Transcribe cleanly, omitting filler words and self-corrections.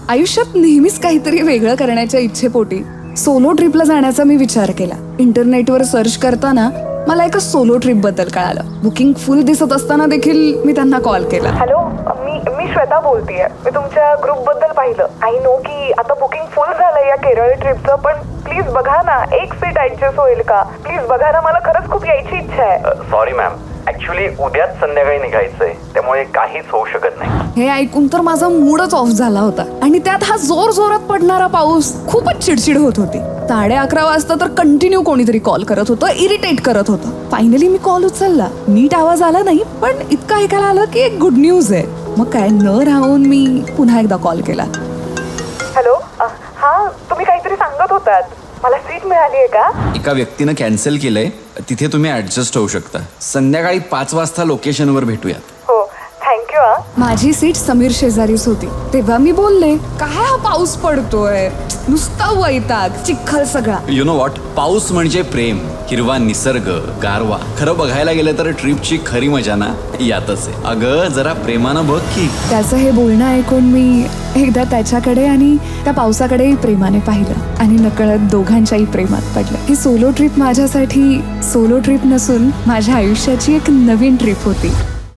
आयुष्यात नेहमीच काहीतरी वेगळं करण्याच्या इच्छेपोटी सोलो ट्रिपला जाण्याचा मी विचार केला. इंटरनेटवर सर्च करताना मला एका सोलो ट्रिप बद्दल कळालं. बुकिंग फुल दिसत असताना देखील मी त्यांना कॉल केला. हॅलो, मी श्वेता बोलतेय. मी तुमच्या ग्रुप बद्दल पाहिलं. आय नो की आता बुकिंग फुल झालंय या केरळ ट्रिपचं, पण प्लीज बघा ना, एक सीट ऍडजस्ट होईल का? प्लीज बघा ना, मला खरंच खूप यायची इच्छा आहे. सॉरी मॅम, ऍक्च्युली उद्याच संध्याकाळी निघायचंय, त्यामुळे काहीच होऊ शकत नाही. हे ऐकून तर माझा मूडच ऑफ झाला होता आणि त्यात हा जोर जोरात पडणारा पाऊस. खूपच चिडचिड होत होती. 11:30 वाजता तर कंटिन्यू कोणीतरी कॉल करत होतं, इरिटेट करत होतं. फायनली मी कॉल उचलला. नीट आवाज आला नाही, पण इतकं ऐकायला आलं की एक गुड न्यूज आहे. मग काय न राहून मी पुन्हा एकदा कॉल केला. हॅलो, हा, तुम्ही काहीतरी सांगत होतात. मला सीट मिळाली आहे का? एका व्यक्तीनं कॅन्सल केलंय, तिथे तुम्ही ऍडजस्ट होऊ शकता. संध्याकाळी 5 वाजता लोकेशनवर भेटूयात. हो, थँक्यू. माझी सीट समीर शेजारीच होती. तेव्हा मी बोलले, काय हा पाऊस पडतोय, नुसता वैताग, चिखल सगळा. यु नो व्हॉट, पाऊस म्हणजे प्रेम, हिरवा निसर्ग, गारवा. खरं बघायला गेलं तर ट्रिपची खरी मजा ना यातच आहे. अगं जरा प्रेमानं बघ की. त्याचं हे बोलणं ऐकून मी एकदा त्याच्याकडे आणि त्या पावसाकडेही प्रेमाने पाहिलं आणि नकळत दोघांच्याही प्रेमात पडलं. ही सोलो ट्रिप माझ्यासाठी सोलो ट्रिप नसून माझ्या आयुष्याची एक नवीन ट्रिप होती.